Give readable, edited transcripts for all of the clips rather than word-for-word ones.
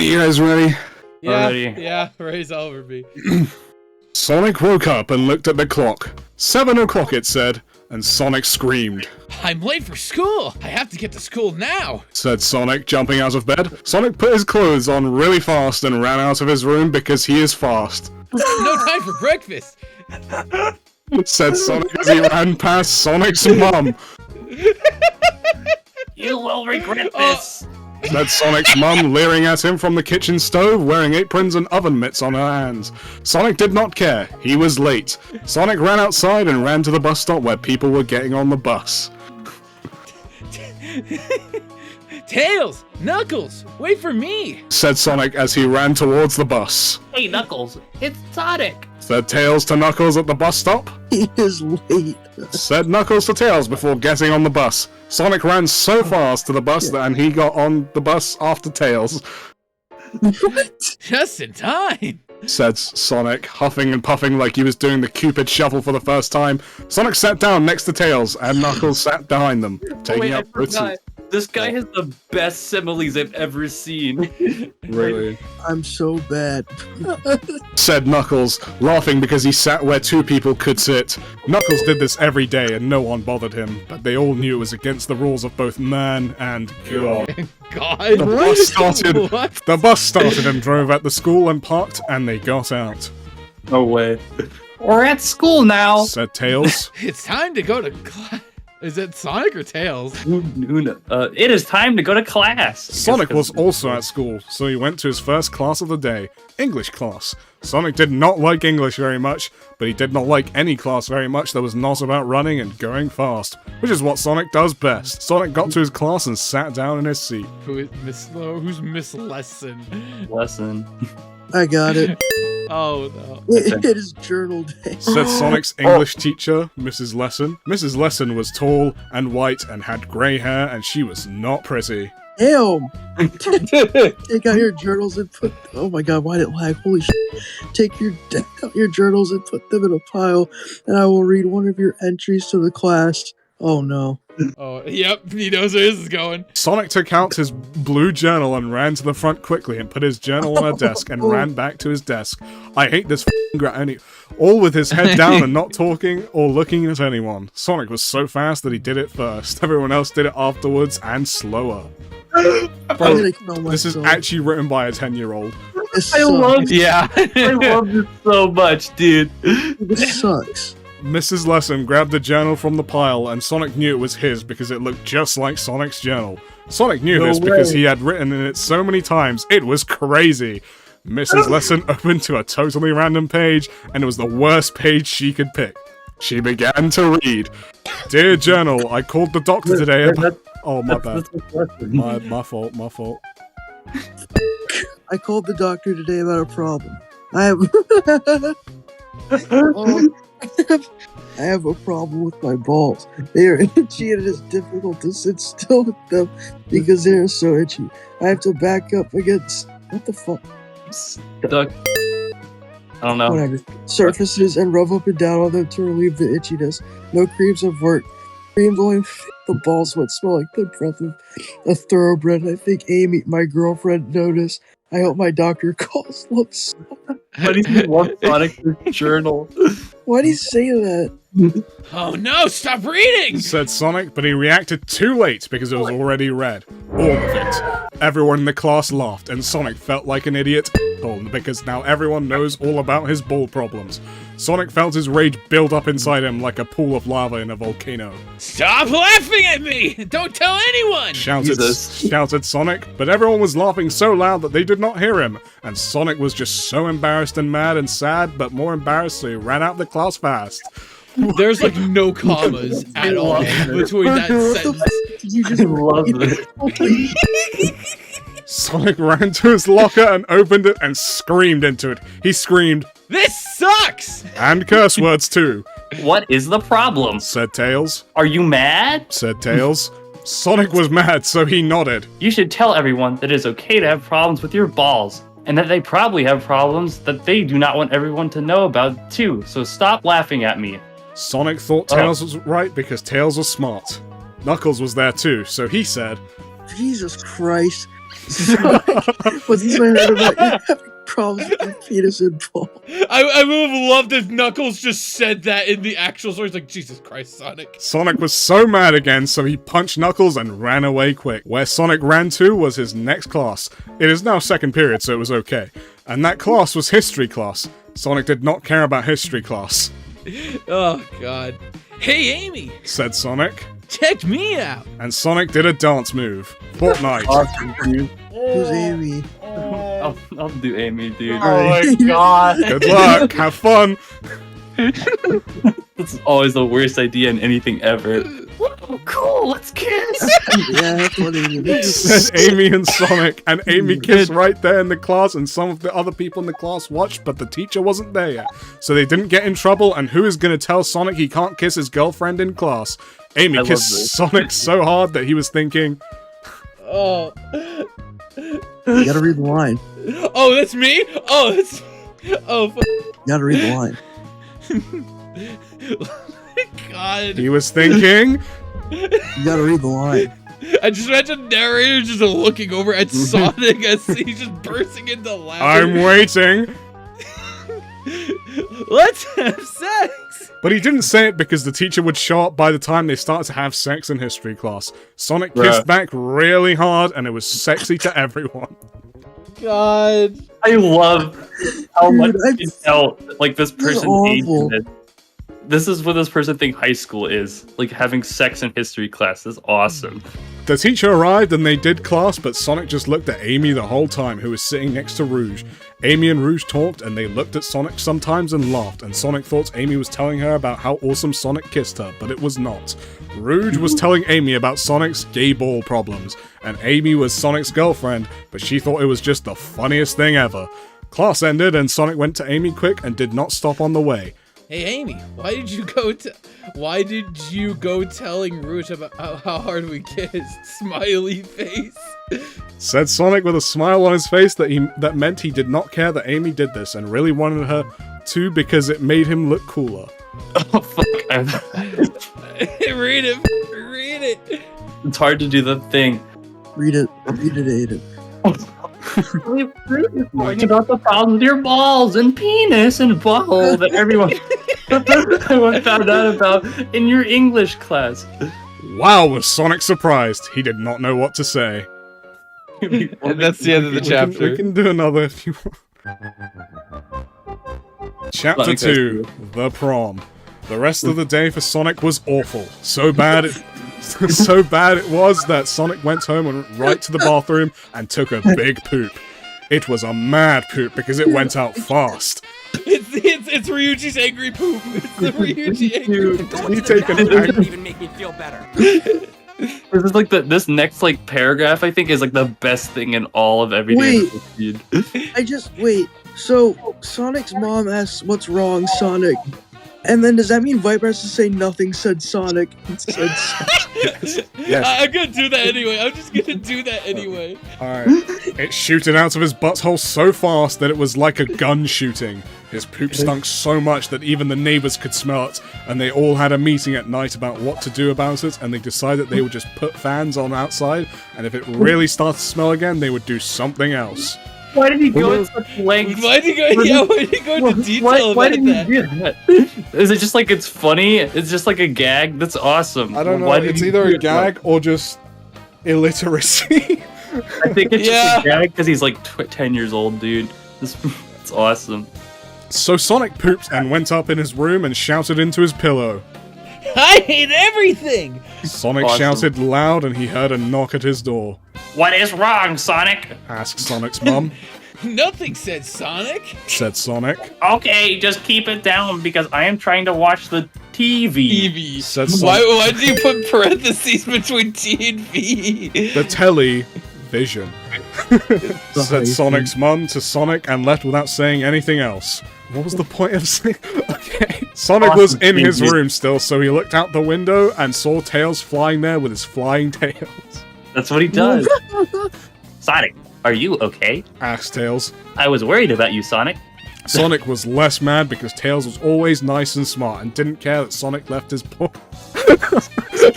Are you guys ready? Yeah, raise over me. Sonic woke up and looked at the clock. 7 o'clock, it said, and Sonic screamed. I'm late for school! I have to get to school now! Said Sonic, jumping out of bed. Sonic put his clothes on really fast and ran out of his room because he is fast. No time for breakfast! Said Sonic as he ran past Sonic's mum. You will regret this! Said Sonic's mum, leering at him from the kitchen stove, wearing aprons and oven mitts on her hands. Sonic did not care. He was late. Sonic ran outside and ran to the bus stop where people were getting on the bus. Tails! Knuckles! Wait for me! Said Sonic as he ran towards the bus. Hey, Knuckles, it's Sonic! Said Tails to Knuckles at the bus stop. He is late. Said Knuckles to Tails before getting on the bus. Sonic ran so fast to the bus and he got on the bus after Tails. What? Just in time! Said Sonic, huffing and puffing like he was doing the Cupid shuffle for the first time. Sonic sat down next to Tails, and Knuckles sat behind them, taking up both seats. This guy has the best similes I've ever seen. Really? I'm so bad. Said Knuckles, laughing because he sat where 2 people could sit. Knuckles did this every day and no one bothered him, but they all knew it was against the rules of both man and God. God! The bus started and drove at the school and parked, and they got out. No way. We're at school now! Said Tails. It's time to go to class. Is it Sonic or Tails? It is time to go to class! Sonic was also at school, so he went to his first class of the day, English class. Sonic did not like English very much, but he did not like any class very much that was not about running and going fast, which is what Sonic does best. Sonic got to his class and sat down in his seat. Who's Miss Lesson? Lesson. I got it. Oh no. It is journal day. Said Sonic's English teacher, Mrs. Lesson. Mrs. Lesson was tall and white and had grey hair, and she was not pretty. Damn! Take out your journals and put. Oh my god, why did it lag? Holy shit. Take out your journals and put them in a pile, and I will read one of your entries to the class. Oh no. Oh, yep, he knows where this is going. Sonic took out his blue journal and ran to the front quickly and put his journal on a desk and ran back to his desk. I hate this all with his head down and not talking or looking at anyone. Sonic was so fast that he did it first. Everyone else did it afterwards and slower. Bro, this is actually written by a 10-year-old. I love this so much, dude. This sucks. Mrs. Lesson grabbed the journal from the pile, and Sonic knew it was his because it looked just like Sonic's journal. Sonic knew this because he had written in it so many times, it was crazy. Mrs. Lesson opened to a totally random page, and it was the worst page she could pick. She began to read. Dear Journal, I called the doctor today about... Oh, my bad. My fault. I called the doctor today about a problem. I have a problem with my balls. They are itchy and it is difficult to sit still with them because they are so itchy. I have to back up against... What the fuck? I don't know. Whatever. Surfaces and rub up and down on them to relieve the itchiness. No creams have worked. Creams only the balls would smell like the breath of a thoroughbred. I think Amy, my girlfriend, noticed. I hope my doctor calls Looks. Why do you want Sonic's journal? Why'd he say that? Oh no, stop reading! Said Sonic, but he reacted too late because it was already read. All of it. Everyone in the class laughed, and Sonic felt like an idiot because now everyone knows all about his ball problems. Sonic felt his rage build up inside him like a pool of lava in a volcano. Stop laughing at me! Don't tell anyone! Shouted Sonic, but everyone was laughing so loud that they did not hear him, and Sonic was just so embarrassed and mad and sad, but more embarrassed, so he ran out the class fast. There's like no commas at all between that sentence. You just love it. Sonic ran to his locker and opened it and screamed into it. He screamed, "This sucks!" And curse words too. What is the problem? Said Tails. Are you mad? Said Tails. Sonic was mad, so he nodded. You should tell everyone that it is okay to have problems with your balls, and that they probably have problems that they do not want everyone to know about too, so stop laughing at me. Sonic thought Tails was right because Tails was smart. Knuckles was there too, so he said, Jesus Christ. What's this I heard about you having problems with your penis and ball? I would have loved if Knuckles just said that in the actual story. It's like, Jesus Christ, Sonic. Sonic was so mad again, so he punched Knuckles and ran away quick. Where Sonic ran to was his next class. It is now second period, so it was okay. And that class was history class. Sonic did not care about history class. Oh, God. Hey, Amy, Said Sonic. check me out. And Sonic did a dance move. Fortnite. Awesome, dude. Who's Amy? I'll do Amy, dude. Oh my god. Good luck. Have fun. This is always the worst idea in anything ever. Whoa, cool, let's kiss! Yeah, that's what Amy Said Amy and Sonic, and Amy kissed right there in the class, and some of the other people in the class watched, but the teacher wasn't there yet. So they didn't get in trouble, and who is gonna tell Sonic he can't kiss his girlfriend in class? Amy I love kissed this. Sonic so hard that he was thinking, Oh. You gotta read the line. Oh, that's me? Oh, that's... Oh, You gotta read the line. God. he was thinking, You gotta read the line. I just imagine narrator just looking over at Sonic as he's just bursting into laughter. I'm waiting. Let's have sex! But he didn't say it because the teacher would show up by the time they started to have sex in history class. Sonic kissed Bruh. back really hard, and it was sexy to everyone. God. I love how much Dude, you can tell, like, this person awful. hated it. This is what this person think high school is. Like, having sex in history class is awesome. The teacher arrived and they did class, but Sonic just looked at Amy the whole time, who was sitting next to Rouge. Amy and Rouge talked, and they looked at Sonic sometimes and laughed, and Sonic thought Amy was telling her about how awesome Sonic kissed her, but it was not. Rouge was telling Amy about Sonic's gay ball problems, and Amy was Sonic's girlfriend, but she thought it was just the funniest thing ever. Class ended, and Sonic went to Amy quick and did not stop on the way. Hey, Amy, why did you go telling Rouge about how hard we kissed? Smiley face. Said Sonic with a smile on his face that meant he did not care that Amy did this and really wanted her to because it made him look cooler. Oh, fuck. Read it. Read it. It's hard to do the thing. Read it. Read it, Aiden. Talking about the problems with your balls and penis and butthole that everyone found out about in your English class. Wow, was Sonic surprised. He did not know what to say. And that's the end of the chapter. We can do another if you want. Chapter Sonic 2, The Prom. The rest of the day for Sonic was awful. So bad it was that Sonic went home and right to the bathroom and took a big poop. It was a mad poop because it went out fast. It's Ryuji's angry poop. It's the Ryuji angry poop. Can you take an Doesn't even make me feel better. This is like this next like paragraph I think is like the best thing in all of everyday. Wait. Wait. So Sonic's mom asks, "What's wrong, Sonic?" And then does that mean Viper has to say nothing? Said Sonic. Said Sonic. Yes. I'm gonna do that anyway. I'm just gonna do that anyway. Alright. It shooted out of his butthole so fast that it was like a gun shooting. His poop stunk so much that even the neighbors could smell it, and they all had a meeting at night about what to do about it, and they decided they would just put fans on outside, and if it really started to smell again, they would do something else. Why did he go in such lengths? Why did he go into detail Why about did he that? do that? Is it just like it's funny? It's just like a gag? That's awesome. I don't know, Why did it's he either do a it? gag or just illiteracy. I think it's Yeah. just a gag because he's like 10 years old, dude. It's awesome. So Sonic pooped and went up in his room and shouted into his pillow. I hate everything. Sonic Awesome. shouted loud and he heard a knock at his door. What is wrong, Sonic? Asked Sonic's mum. Nothing said Sonic. Said Sonic. Okay, just keep it down because I am trying to watch the TV. Eevee. Said Sonic. Why did you put parentheses between T and V? The television. Said Sonic's mum to Sonic and left without saying anything else. What was the point of saying? Okay. Sonic was in his room still, so he looked out the window and saw Tails flying there with his flying tails. That's what he does. Sonic, are you okay? Asked Tails. I was worried about you, Sonic. Sonic was less mad because Tails was always nice and smart and didn't care that Sonic left his paw.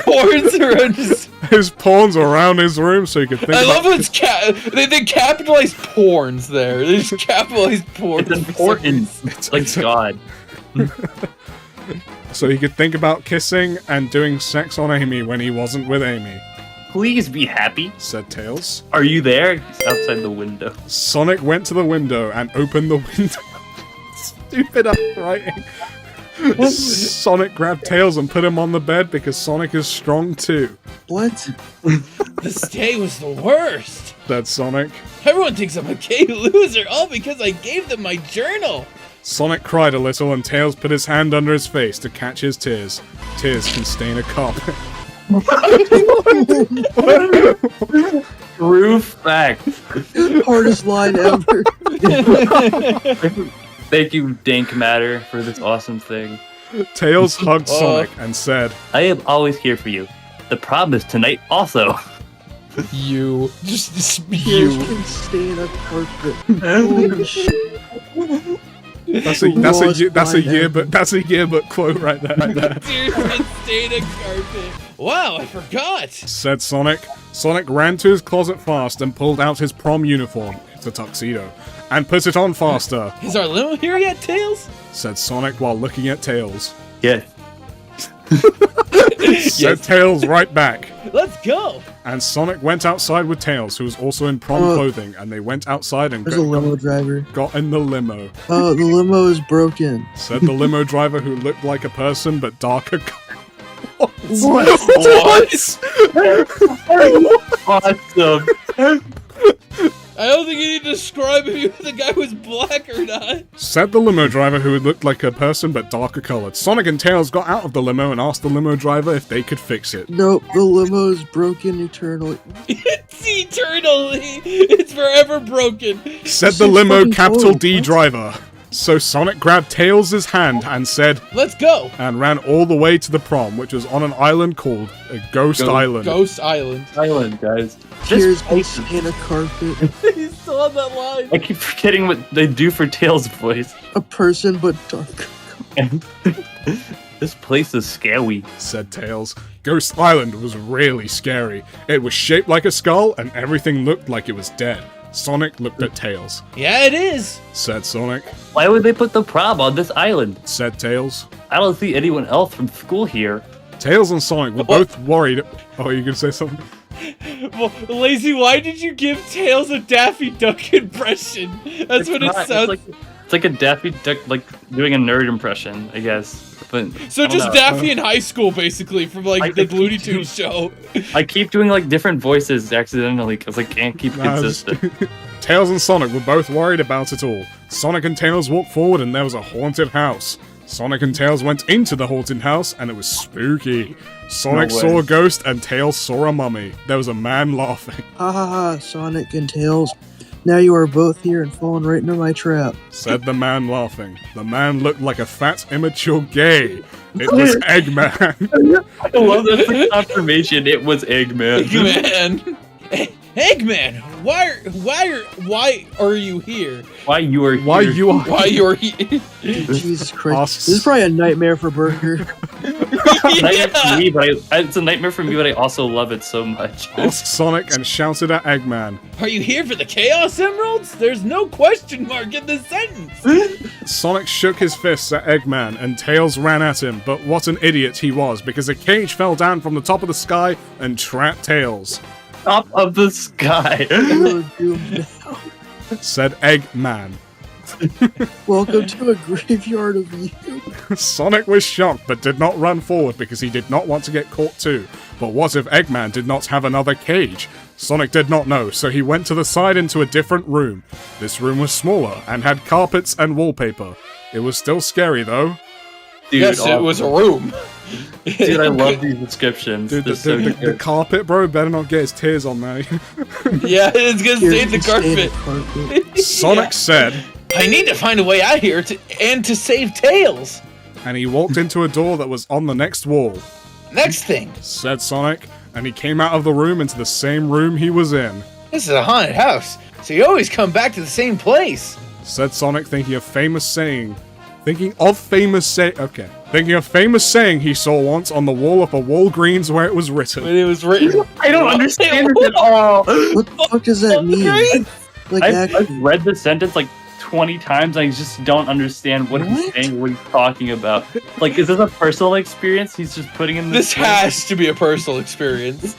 Horns around his his pawns around his room so he could think I about... love it's they capitalize porns there. They just capitalize porns. It's important. It's like God. So he could think about kissing and doing sex on Amy when he wasn't with Amy, Please be happy. said Tails. Are you there? He's outside the window. Sonic went to the window and opened the window. Stupid writing. Sonic grabbed Tails and put him on the bed because Sonic is strong too, What? This day was the worst. said Sonic. Everyone thinks I'm a gay loser, all because I gave them my journal. Sonic cried a little and Tails put his hand under his face to catch his tears. Tears can stain a carpet. True fact. Hardest line ever. Thank you, Dank Matter, for this awesome thing. Tails hugged Sonic and said, I am always here for you. The problem is tonight also. You. Just Tears you. can stain a carpet. Holy shit. That's a yearbook quote right there. Tears can stain a carpet. Wow, I forgot. Said Sonic. Sonic ran to his closet fast and pulled out his prom uniform, it's a tuxedo, and put it on faster, Is our limo here yet, Tails? said Sonic while looking at Tails. Yes. Said Tails right back. Let's go. And Sonic went outside with Tails, who was also in prom clothing, and they went outside and There's a limo driver. got in the limo. Oh, the limo is broken. Said the limo driver who looked like a person but darker. Awesome. I don't think you need to describe if the guy was black or not. Said the limo driver who looked like a person but darker colored. Sonic and Tails got out of the limo and asked the limo driver if they could fix it. Nope, the limo is broken eternally. It's eternally. It's forever broken. Said the It's limo fucking capital cold, D what? driver. So Sonic grabbed Tails' hand and said, Let's go. and ran all the way to the prom, which was on an island called a Ghost Island. Ghost Island. Island, guys. Tears Just can stain a carpet. He's still on that line. I keep forgetting what they do for Tails' voice. A person but dark. And this place is scary. Said Tails. Ghost Island was really scary. It was shaped like a skull and everything looked like it was dead. Sonic looked at Tails. Yeah, it is. Said Sonic. Why would they put the prom on this island? Said Tails. I don't see anyone else from school here. Tails and Sonic were both worried. Oh, you gonna say something? Well, Lazy, why did you give Tails a Daffy Duck impression? That's what it Not- sounds. It's like a Daffy Duck, like doing a nerd impression, I guess. But So I don't just know. Daffy in high school, basically, from like I the think Looney you do. Tunes show. I keep doing like different voices accidentally because I can't keep Nah, consistent. Tails and Sonic were both worried about it all. Sonic and Tails walked forward and there was a haunted house. Sonic and Tails went into the haunted house and it was spooky. Sonic No way. saw a ghost and Tails saw a mummy. There was a man laughing. Ha ha ha, Sonic and Tails. Now you are both here and falling right into my trap. Said the man laughing. The man looked like a fat, immature gay. It was Eggman. I love that the confirmation. It was Eggman. Eggman. Eggman, why are you here? Why you are here? Why you are Why you're here? Jesus Christ. Asks- This is probably a nightmare for Burger. Nightmare for me, but it's a nightmare for me, but I also love it so much. asked Sonic and shouted at Eggman. Are you here for the Chaos Emeralds? There's no question mark in this sentence. Sonic shook his fists at Eggman and Tails ran at him, but what an idiot he was because a cage fell down from the top of the sky and trapped Tails. Top of the sky. You are doomed now. Said Eggman. Welcome to a graveyard of you. Sonic was shocked but did not run forward because he did not want to get caught too. But what if Eggman did not have another cage? Sonic did not know, so he went to the side into a different room. This room was smaller and had carpets and wallpaper. It was still scary though. Dude, Yes, it was a room. Dude, I love these descriptions. Dude, They're so the good. carpet, bro, better not get his tears on there. Yeah, it's gonna Tears stain the can stain carpet. carpet. Sonic Yeah. said, I need to find a way out here to save Tails. and he walked into a door that was on the next wall. Next thing, Said Sonic, and he came out of the room into the same room he was in. this is a haunted house, so you always come back to the same place. Said Sonic, thinking a famous saying Thinking of famous saying he saw once on the wall of a Walgreens where it was written. When it was written. I don't understand it at all. What the fuck does that mean? Like, I've read the sentence like 20 times. I just don't understand what he's saying, what he's talking about. Like, is this a personal experience he's just putting in This has to be a personal experience.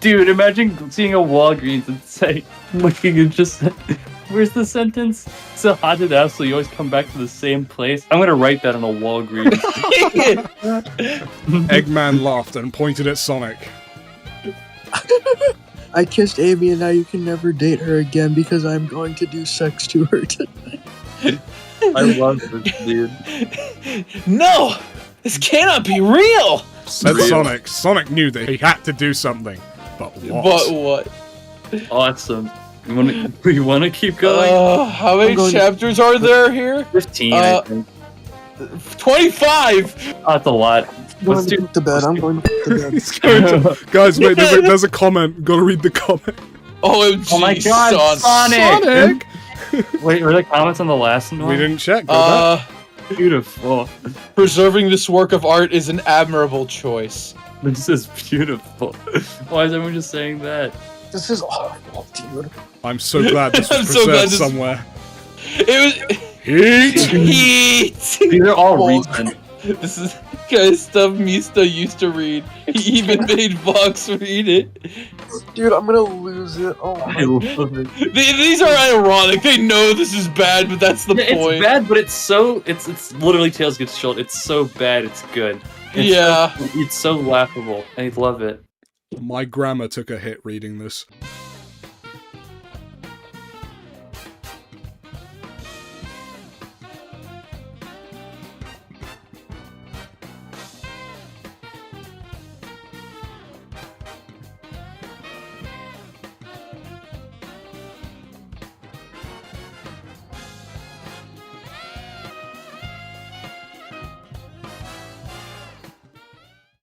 Dude, imagine seeing a Walgreens and saying, looking and just, where's the sentence? It's a haunted house, so you always come back to the same place. I'm gonna write that on a Walgreens. Eggman laughed and pointed at Sonic. I kissed Amy and now you can never date her again because I'm going to do sex to her tonight. I love this, dude. No! This cannot be real! Said Sonic. Sonic knew that he had to do something. But what? But what? Awesome. You wanna keep going? How many chapters are there here? 15, I think. 25! Oh, that's a lot. I'm going to put to bed. I'm going to put to bed. He's going to- Guys, wait, there's a comment. Gotta read the comment. OMG, Oh my god, Sonic! Wait, were there comments on the last one? We didn't check. Go back. Beautiful. Preserving this work of art is an admirable choice. This is beautiful. Why is everyone just saying that? This is awful, dude. I'm so glad this was I'm so glad preserved this- somewhere. It was Heat! heat. These are all recent. This is the kind of stuff Mista used to read. He even made Vox read it. Dude, I'm gonna lose it. Oh I my love it. These are ironic. They know this is bad, but that's the Yeah, point. it's bad, but it's literally Tails gets short. It's so bad, it's good. It's Yeah. it's so laughable. I love it. My grammar took a hit reading this.